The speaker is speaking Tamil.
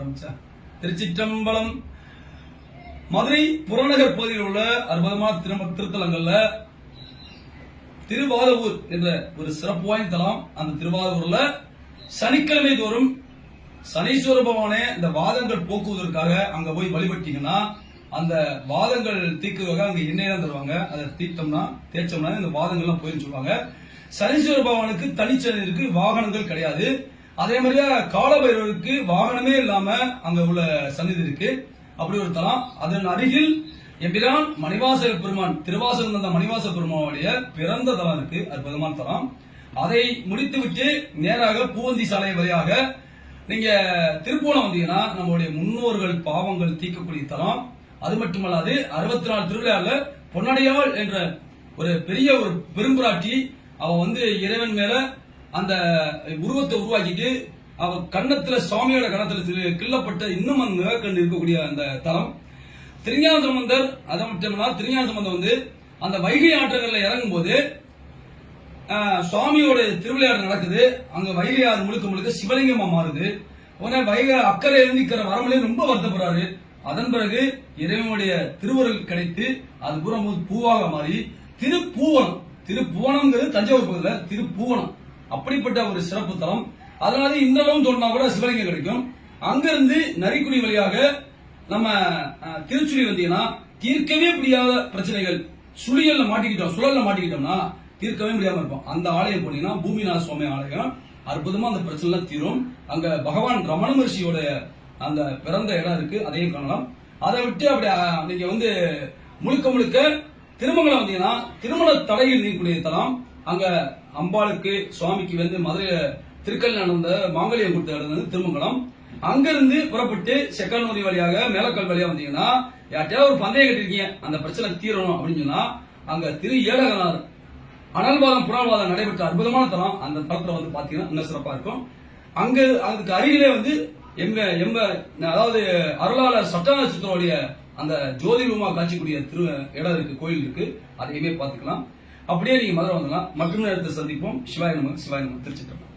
ஆரம்பிச்சா. திருச்சிற்றம்பலம். மதுரை புறநகர் பகுதியில் உள்ள அற்புதமான திருத்தலங்கள்ல திருவாதூர் என்ற ஒரு சிறப்பு வாய்ந்த தலம். அந்த திருவாதூர்ல சனிக்கிழமை தோறும் சனீஸ்வர பகவானே இந்த வாதங்கள் போக்குவதற்காக அங்க போய் வழிபட்டீங்கன்னா அந்த வாதங்கள் தீக்குவதாக அங்க எண்ணெய் தான் தருவாங்க. அதை தேய்ச்சோம்னா இந்த வாதங்கள்லாம் போயின்னு சொல்லுவாங்க. சனீஸ்வர பகவானுக்கு தனிச்சனி இருக்கு, வாகனங்கள் கிடையாது. அதே மாதிரியா காலபைரவருக்கு வாகனமே இல்லாம அங்க உள்ள சன்னிதி இருக்கு. அப்படி ஒரு தலம். அதன் அருகில் எம்பிரான் மணிவாசக பெருமான் திருவாசகம் தந்த மணிவாச பெருமானுடைய பிறந்த தலம் இருக்கு. அற்புதமான தலம். அதை முடித்துவிட்டு நேராக பூவந்தி சாலை வழியாக நீங்க திருப்பூணம் வந்தீங்கன்னா நம்மளுடைய முன்னோர்கள் பாவங்கள் தீர்க்கக்கூடிய தலம். அது மட்டுமல்லாது 64 திருவிழால பொன்னடையாள் என்ற ஒரு பெரிய ஒரு பெரும்புராட்டி அவ இறைவன் மேல அந்த உருவத்தை உருவாக்கிட்டு அவ கண்ணத்துல சுவாமியோட கண்ணத்துல கிள்ளப்பட்ட இன்னும் அந்த நிலக்கண் இருக்கக்கூடிய அந்த தலம். திருஞான சம்பந்தர் அதை மட்டும்னா திருஞான சம்பந்தம் அந்த வைகை ஆற்றங்கள்ல இறங்கும் போது சுவாமியோட திருவிளையாடல் நடக்குது. அங்க வைகை ஆறு முழுக்க முழுக்க சிவலிங்கமா மாறுது. உடனே வைகை அக்கறை எழுந்திக்கிற வரமலே ரொம்ப வருத்தப்படுறாரு. அதன் பிறகு இறைவனுடைய திருவருள் கிடைத்து அது பூரா பூவாக மாறி திருப்புவனம்ங்கிறது தஞ்சாவூர் பகுதியில் திருப்புவனம். அப்படிப்பட்ட ஒரு சிறப்பு தலம். அதனால இந்த அளவு சொன்னா கூட சிவலிங்கம் கிடைக்கும். அங்கிருந்து நரிக்குடி வழியாக நம்ம திருச்சுழி வந்தீங்கன்னா தீர்க்கவே முடியாத பிரச்சனைகள் சுழல்ல மாட்டிக்கிட்டோம்னா தீர்க்கவே முடியாம இருப்போம். அந்த ஆலயம் போனீங்கன்னா பூமிநாத சுவாமி ஆலயம் அற்புதமா அந்த பிரச்சனை எல்லாம் தீரும். அங்க பகவான் ரமண மகர்ஷியோட அந்த பிறந்த இடம் இருக்கு, அதையும் காணலாம். அதை விட்டு அப்படி நீங்க முழுக்க முழுக்க திருமங்கலம் வந்தீங்கன்னா திருமண தடையில் நீக்கக்கூடிய தலம். அங்க அம்பாளுக்கு சுவாமிக்கு மதுரை திருக்கல் நடந்த மாங்கல்யம் கொடுத்த இடம் திருமங்கலம். அங்கிருந்து புறப்பட்டு செக்கல்நூரி வழியாக மேலக்கல் வழியா வந்தீங்கன்னா யார்ட்டையாவது ஒரு பந்தயம் கட்டிருக்கீங்க, அந்த பிரச்சனை தீரணும் அப்படின்னு சொன்னா அங்க திரு ஏழகனார் அனல்வாதம் புனல்வாதம் நடைபெற்ற அற்புதமான தலம். அந்த தளத்துல பாத்தீங்கன்னா இன்னும் சிறப்பா இருக்கும். அதுக்கு அருகிலே அதாவது அருளாளர் சட்டநட்சத்திரோடைய அந்த ஜோதி ரூமா காட்சிக்கூடிய இடம் இருக்கு, கோயில் இருக்கு. அதையுமே பாத்துக்கலாம். அப்படியே நீங்க மதுரை வந்துடலாம். மற்றும் நேரத்தை சந்திப்போம். சிவாய நம திருச்சிற்றம்பலம்.